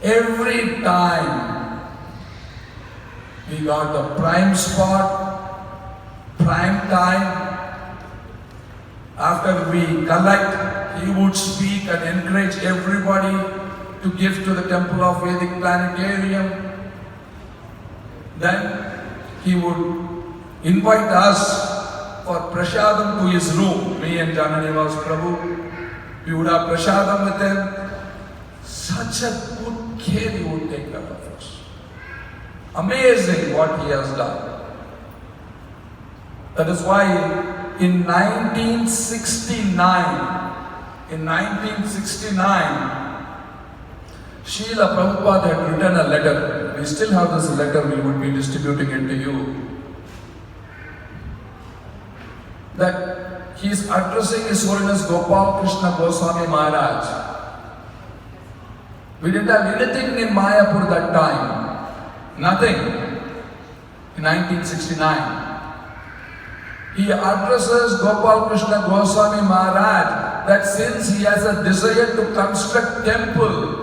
Every time we got the prime spot, prime time. After we collect, he would speak and encourage everybody to give to the Temple of Vedic Planetarium. Then he would invite us for prasadam to his room, me and Jananivas Prabhu. We would have prasadam with him. Such a good care he would take care of us. Amazing what he has done. That is why in 1969, Srila Prabhupada had written a letter. We still have this letter, we would be distributing it to you. That he is addressing His Holiness Gopal Krishna Goswami Maharaj. We didn't have anything in Mayapur that time. Nothing. In 1969. He addresses Gopal Krishna Goswami Maharaj that since he has a desire to construct temple,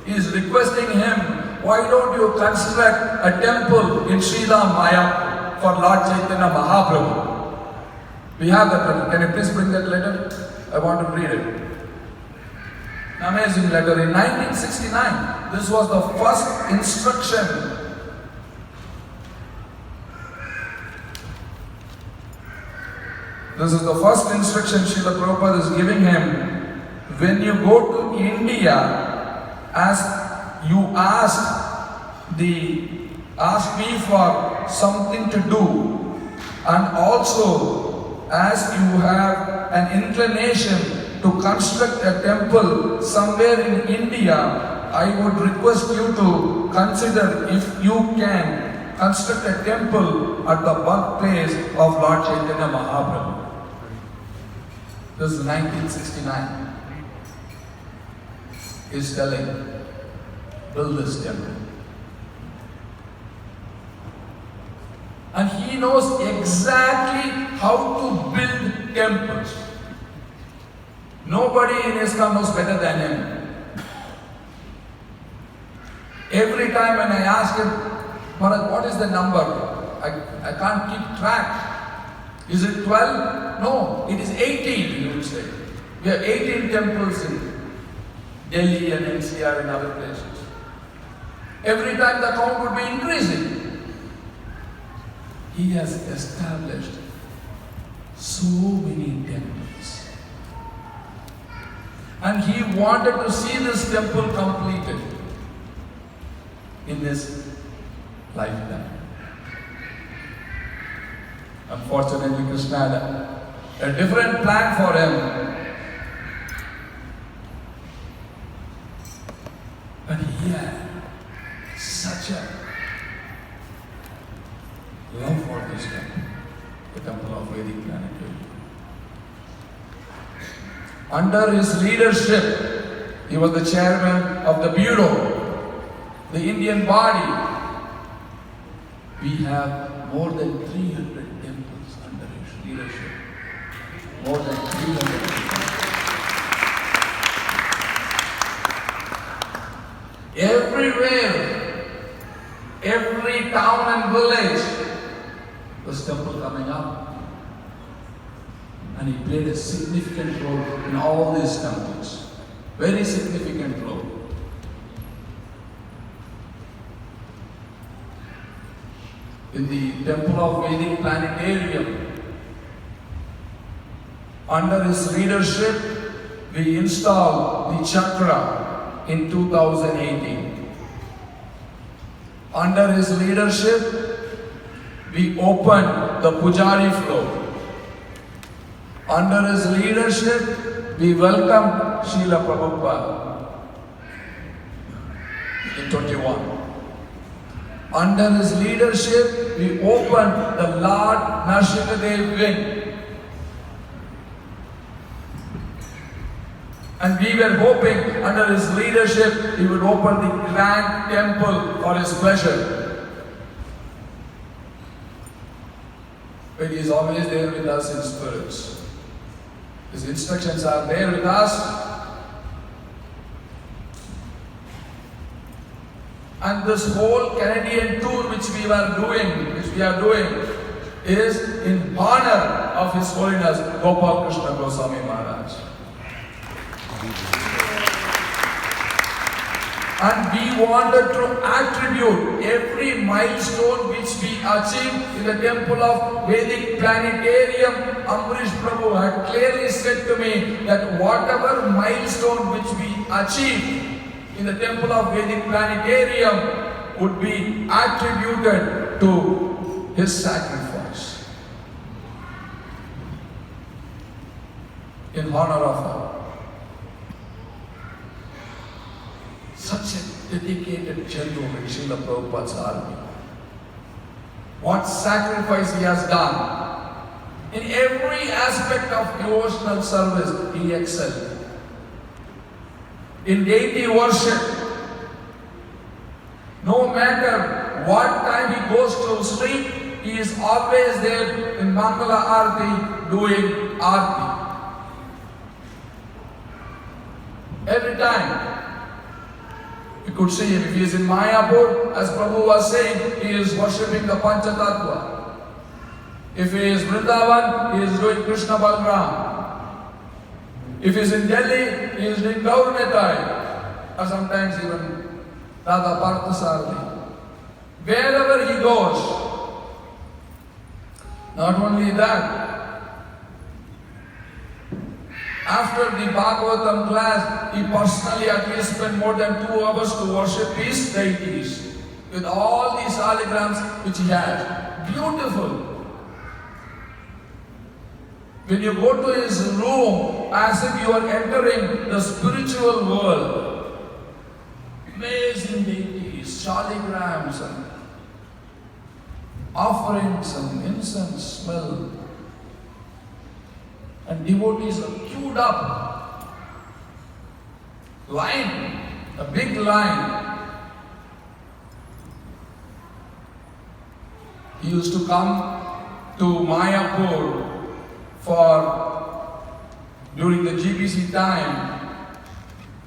he is requesting him, why don't you construct a temple in Srila Mayapur for Lord Chaitanya Mahaprabhu? We have that letter. Can you please bring that letter? I want to read it. An amazing letter. In 1969, this was the first instruction. This is the first instruction Srila Prabhupada is giving him. When you go to India, as you ask me for something to do, and also as you have an inclination to construct a temple somewhere in India, I would request you to consider if you can construct a temple at the birthplace of Lord Chaitanya Mahaprabhu. This is 1969. He's telling, build this temple. And he knows exactly how to build temples. Nobody in ISKCON knows better than him. Every time when I ask him, Maharaj, what is the number? I can't keep track. Is it 12? No, it is 18, he would say. We have 18 temples in Delhi and NCR and other places. Every time the count would be increasing. He has established so many temples. And he wanted to see this temple completed in his lifetime. Unfortunately, Krishna had a different plan for him. But he had such a love for this temple, the temple of Vedic Planetarium. Under his leadership, he was the chairman of the bureau, the Indian body. We have more than 300 temples under his leadership. More than 300 temples. Everywhere, every town and village, was temple coming up. And he played a significant role in all these temples. Very significant role. In the Temple of Vedic Planetarium, under his leadership, we installed the chakra in 2018. Under his leadership, we opened the Pujari floor. Under his leadership, we welcomed Srila Prabhupada in 21. Under his leadership, we opened the Lord Narsingadev wing. And we were hoping under his leadership, he would open the grand temple for his pleasure. But he is always there with us in spirits. His instructions are there with us. And this whole Canadian tour which we are doing, is in honor of His Holiness Gopal Krishna Goswami Maharaj. And we wanted to attribute every milestone which we achieved in the temple of Vedic Planetarium. Amrish Prabhu had clearly said to me that whatever milestone which we achieved in the temple of Vedic Planetarium would be attributed to his sacrifice in honor of her. Such a dedicated gentleman in Srila Prabhupada's army. What sacrifice he has done. In every aspect of devotional service, he excelled. In deity worship, no matter what time he goes to sleep, he is always there in Mangala Arati doing Arati. Every time. You could see him. If he is in Mayapur, as Prabhu was saying, he is worshipping the Panchatattva. If he is Vrindavan, he is doing Krishna Balram. If he is in Delhi, he is doing Gaur Nitai, or sometimes even Radha Parthasarthi. Wherever he goes, not only that, after the Bhagavatam class, he personally at least spent more than 2 hours to worship his deities with all these aligrams which he has. Beautiful. When you go to his room, as if you are entering the spiritual world, amazing deities, shaligrams and offerings and incense smell. And devotees are queued up. Line, a big line. He used to come to Mayapur during the GBC time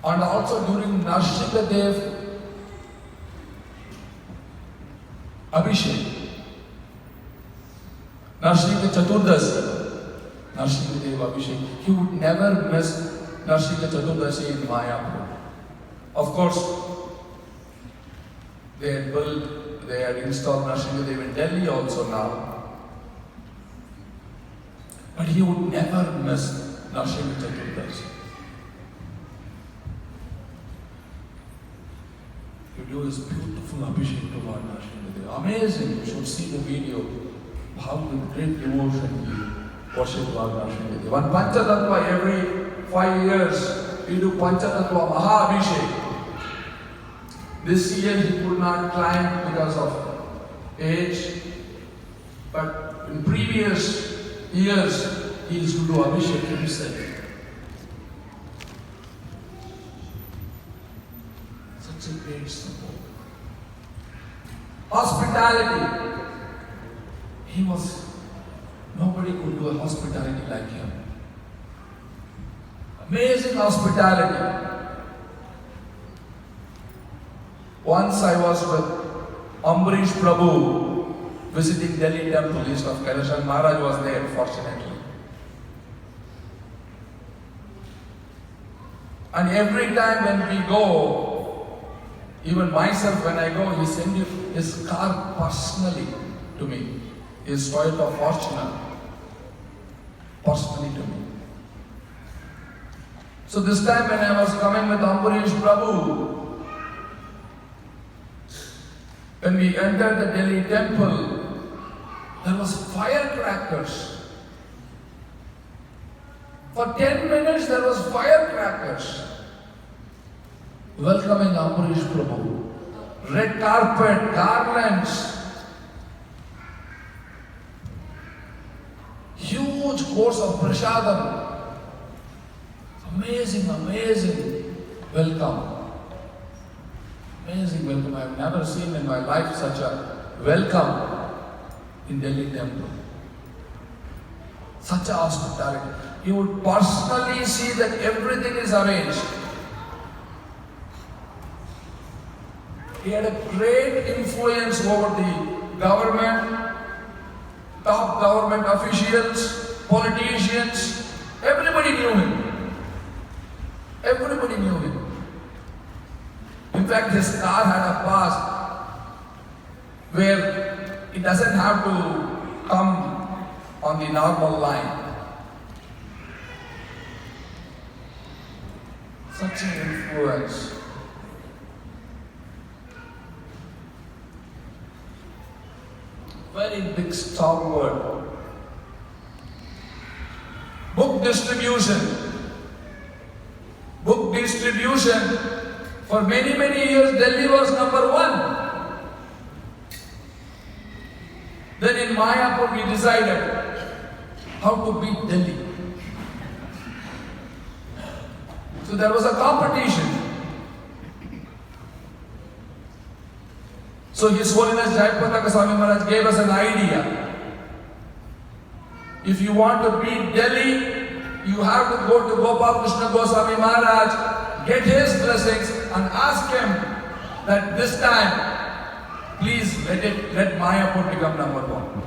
and also during Narsingadev Abhishek. Narsinga Chaturdasi. Narsingadev Abhishek. He would never miss Narsinga Chaturdasi in Mayapur. Of course, they had installed Narsingadev in Delhi also now. But he would never miss Narsinga Chaturdasi. He would do his beautiful Abhishek to Lord Narsingadev. Amazing, you should see the video. How with great devotion he worshipped Lord Narsingadev. One Panchatattva every 5 years, we do Panchatattva Maha Abhishek. This year he could not climb because of age, but in previous years he used to do Abhishek himself. Such a great support. Hospitality. Nobody could do a hospitality like him. Amazing hospitality. Once I was with Amrish Prabhu visiting Delhi temple east of Kailash, and Maharaj was there, fortunately. And every time when we go, even myself when I go, he sends his car personally to me. His Toyota Fortuner personally to me. So this time when I was coming with Amrish Prabhu, when we entered the Delhi temple, there was firecrackers. For 10 minutes there was firecrackers welcoming Amrish Prabhu. Red carpet, garlands, huge course of prasadam. Amazing welcome. Amazing welcome. I have never seen in my life such a welcome in Delhi temple. Such a hospitality. You would personally see that everything is arranged. He had a great influence over the government, top government officials, politicians. Everybody knew him. Everybody knew him. In fact, his star had a past where it doesn't have to come on the normal line. Such an influence. Very big stalwart. Book distribution. Book distribution. For many, many years, Delhi was number one. Then in Mayapur, we decided how to beat Delhi. So there was a competition. So His Holiness Gopal Krishna Maharaj gave us an idea. If you want to beat Delhi, you have to go to Gopal Krishna Goswami Maharaj, get his blessings and ask him that this time, please let Mayapur become number one.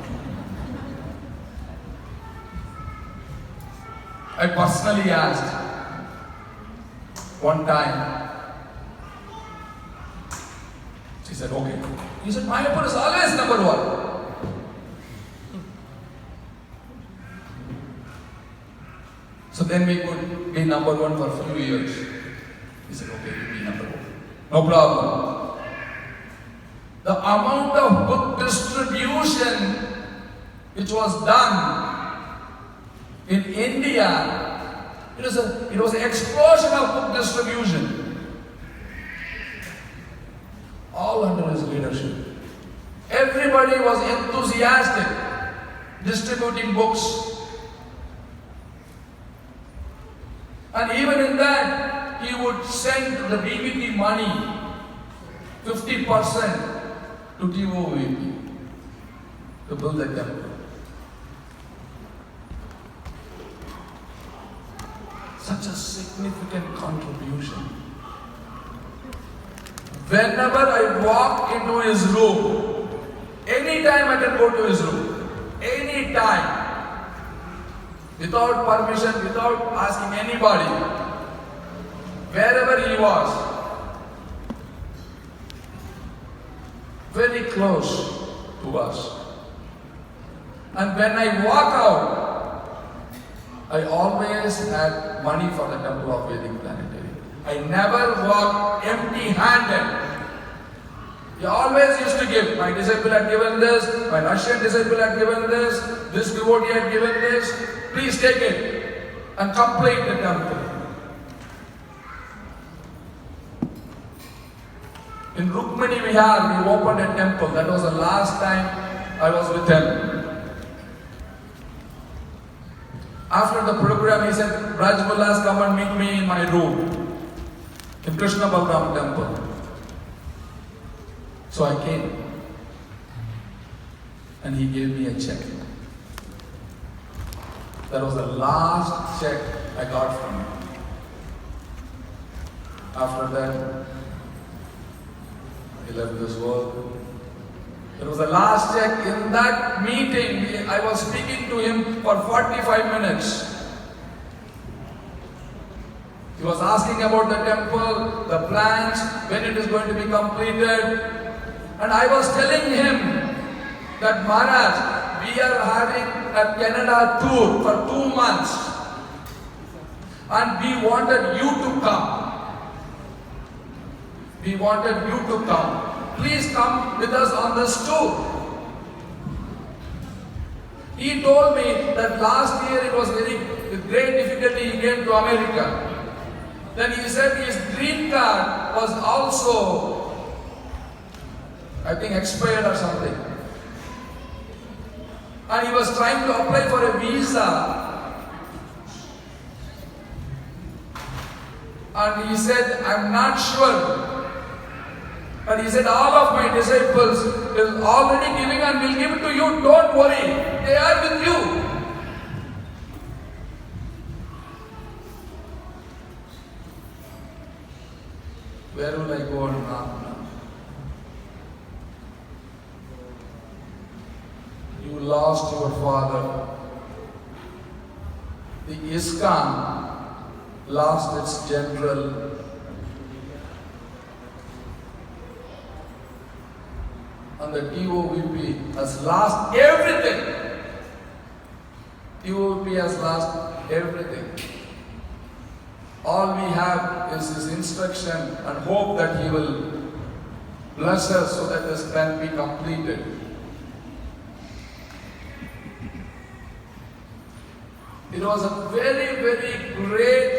I personally asked one time. She said, okay. He said, Mayapur is always number one. So then we could be number one for a few years. He said, okay, you be number one. No problem. The amount of book distribution which was done in India, it was an explosion of book distribution. All under his leadership. Everybody was enthusiastic distributing books. And even in that, he would send the BBP money, 50% to TOVP to build the temple. Such a significant contribution. Whenever I walk into his room, anytime I can go to his room, anytime, without permission, without asking anybody, wherever he was, very close to us. And when I walk out, I always had money for the Temple of Vedic Planetarium. I never walked empty-handed. He always used to give. My disciple had given this, my Russian disciple had given this devotee had given this. Please take it and complete the temple. In Rukmini Vihar, we opened a temple. That was the last time I was with him. After the program, he said, Braja, come and meet me in my room in Krishna Balram temple. So I came and he gave me a check. That was the last check I got from him. After that, he left this world. It was the last check. In that meeting, I was speaking to him for 45 minutes. He was asking about the temple, the plans, when it is going to be completed. And I was telling him that Maharaj, we are having a Canada tour for 2 months. And we wanted you to come. We wanted you to come. Please come with us on this tour. He told me that last year it was with great difficulty he came to America. Then he said his green card was also, I think, expired or something. And he was trying to apply for a visa. And he said, I'm not sure. But he said, all of my disciples is already giving and will give it to you. Don't worry. They are with you. Where will I go now? lost your father. The ISKCON lost its general. And the TOVP has lost everything. TOVP has lost everything. All we have is his instruction and hope that he will bless us so that this can be completed. It was a very, very great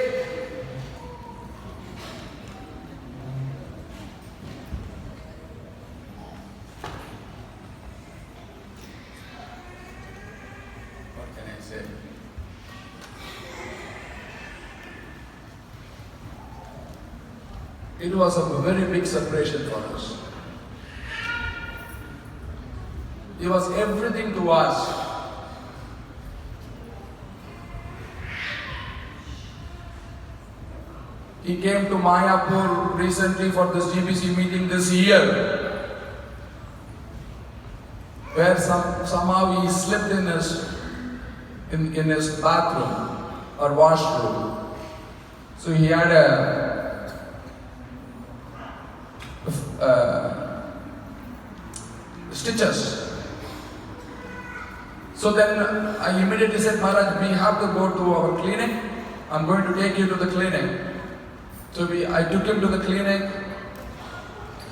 what can I say? It was a very big separation for us. He was everything to us. He came to Mayapur recently for this GBC meeting this year, where somehow he slipped in his bathroom or washroom. So he had stitches. So then I immediately said, Maharaj, we have to go to our clinic. I'm going to take you to the clinic. So I took him to the clinic.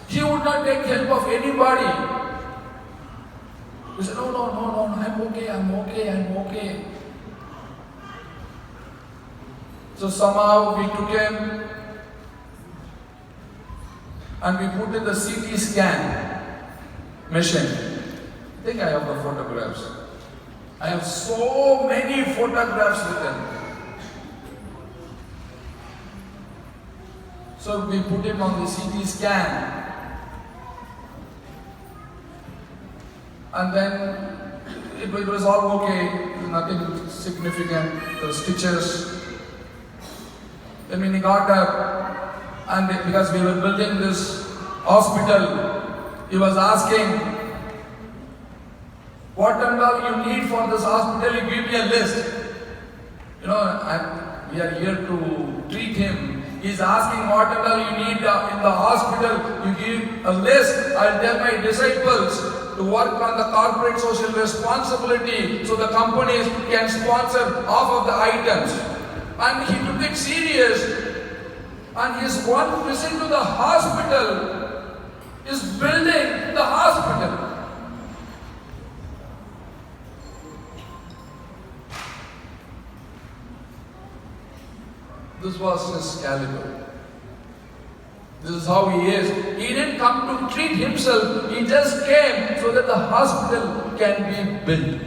He would not take help of anybody. He said, no, I'm okay. So somehow we took him and we put in the CT scan machine. I think I have the photographs. I have so many photographs with him. So we put him on the CT scan, and then it was all okay, nothing significant, the stitches. Then when he got up, and because we were building this hospital, he was asking, what and all you need for this hospital, you give me a list. We are here to treat him. He's asking what and all you need in the hospital. You give a list. I'll tell my disciples to work on the corporate social responsibility so the companies can sponsor half of the items. And he took it serious. And his one visit to the hospital is building the hospital. This was his caliber. This is how he is. He didn't come to treat himself. He just came so that the hospital can be built.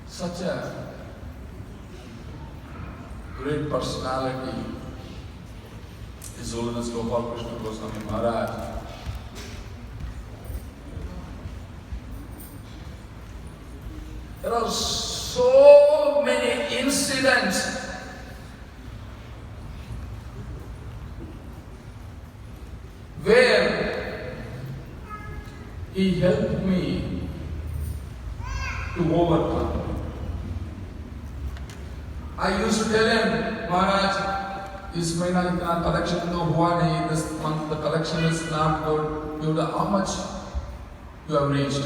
Such a great personality. His Holiness Gopal Krishna Goswami Maharaj. There are so many incidents where he helped me to overcome. I used to tell him, Maharaj, this mahina itna collection to hua nahi, this month the collection is not good. You know how much you have reached?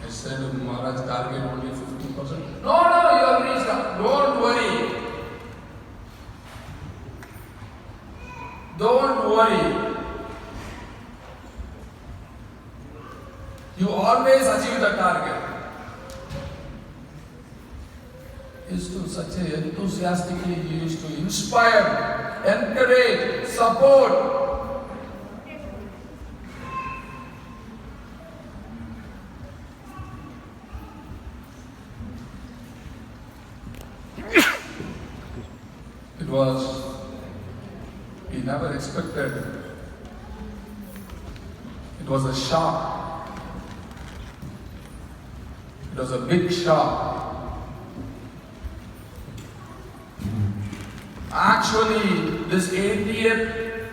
I said, Maharaj, target only 50%. No, you have reached that. Don't worry. Don't worry. You always achieve the target. He used to such a enthusiastically, he used to inspire, encourage, support. It was, we never expected. It was a shock. It was a big shock. Actually, this 80th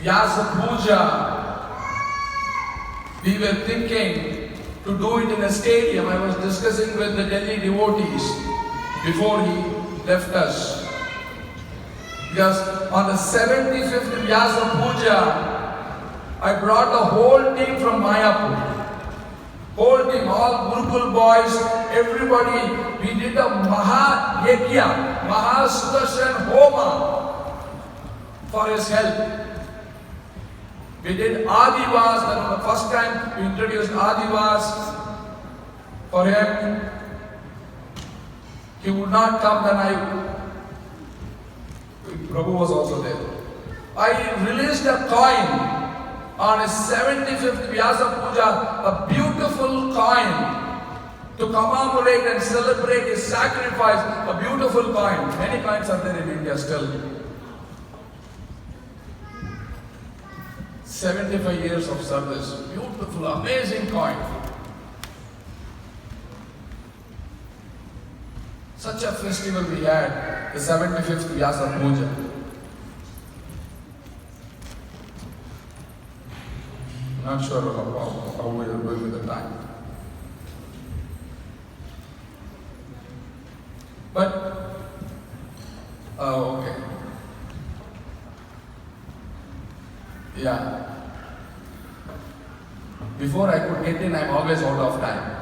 Vyasa Puja, we were thinking to do it in a stadium. I was discussing with the Delhi devotees before he left us. Because on the 75th Vyasa Puja, I brought the whole team from Mayapur. Whole team, all Gurukul boys, everybody, we did a Maha Yajna, Maha Sudarshan Homa for his help. We did Adivas, that was the first time we introduced Adivas for him. He would not come, then Prabhu was also there. I released a coin on his 75th Vyasa Puja, a beautiful coin to commemorate and celebrate his sacrifice, a beautiful coin. Many coins are there in India still. 75 years of service, beautiful, amazing coin. Such a festival we had, the 75th Vyasa Puja. Not sure how we are doing with the time. But, okay. Yeah. Before I could get in, I'm always out of time.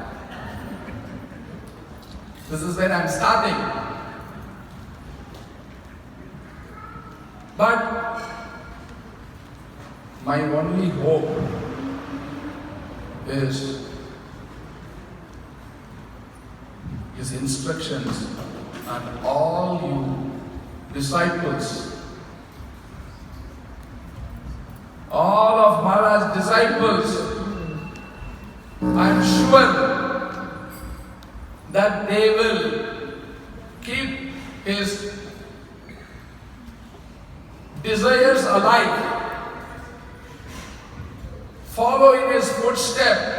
This is where I'm starting. But my only hope is his instructions and all you disciples, all of Maharaj's disciples, I am sure that they will keep his desires alive, follow in his footsteps,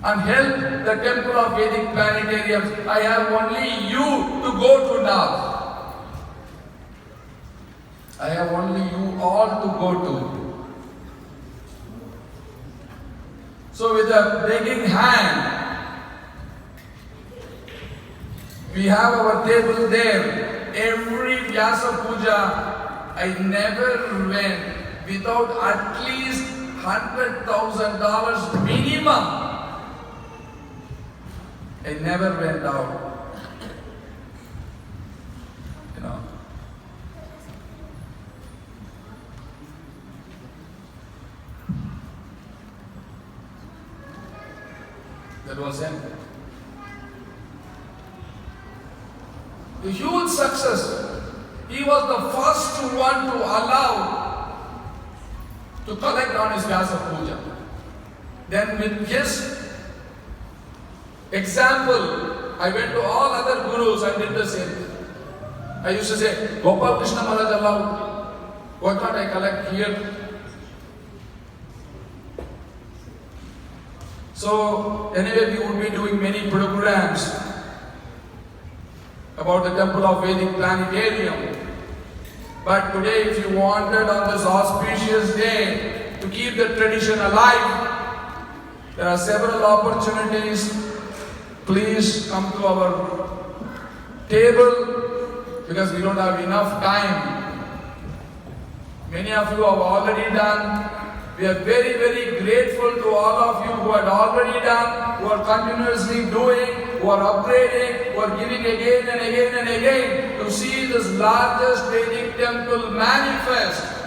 and help the temple of Vedic planetariums. I have only you to go to now. I have only you all to go to. So with a begging hand, we have our table there. Every Vyasa Puja, I never went without at least $100,000 minimum. I never went out. You know. That was him. The huge success. He was the first one to allow to collect on his Vyasa Puja. Then with his example, I went to all other gurus and did the same thing. I used to say, Gopal Krishna Maharaj allowed. Why can't I collect here? So anyway, we would be doing many programs about the temple of Vedic planetarium. But today, if you wanted on this auspicious day to keep the tradition alive, there are several opportunities. Please come to our table because we don't have enough time. Many of you have already done. We are very, very grateful to all of you who had already done, who are continuously doing, who are upgrading, who are giving again and again and again to see this largest Vedic temple manifest.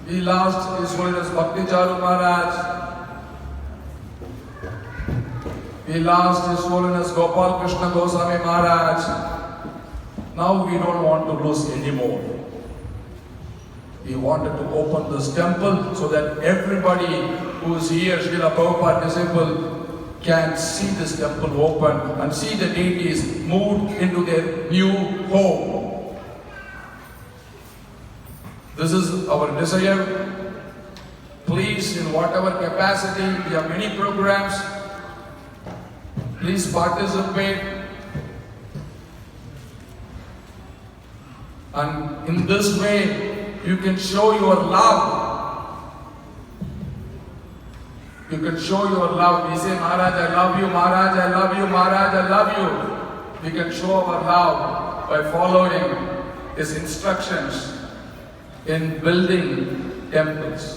We lost His Holiness Bhakti Charu Maharaj. We lost His Holiness Gopal Krishna Goswami Maharaj. Now we don't want to lose anymore. We wanted to open this temple so that everybody who is here, Srila Prabhupada disciple, can see this temple open and see the deities moved into their new home. This is our desire. please, in whatever capacity, we have many programs, please participate. And in this way, you can show your love. You can show your love. We say, Maharaj, I love you, Maharaj, I love you, Maharaj, I love you. We can show our love by following his instructions in building temples.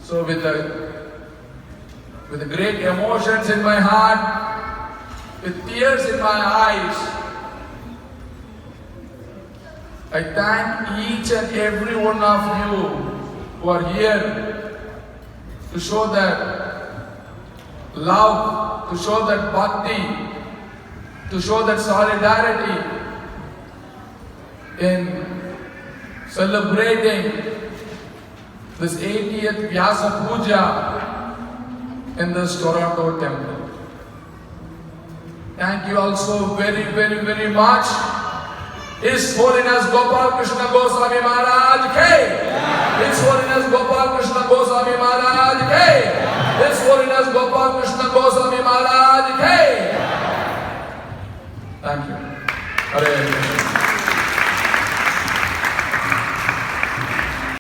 So with the great emotions in my heart, with tears in my eyes, I thank each and every one of you who are here to show that love, to show that bhakti, to show that solidarity in celebrating this 80th Vyasa Puja in this Toronto temple. Thank you also very, very, very much. His Holiness Gopal Krishna Goswami Maharaj K. His Holiness Gopal Krishna Goswami Maharaj K. His Holiness Gopal Krishna Goswami Maharaj K. Thank you. Hare Krishna.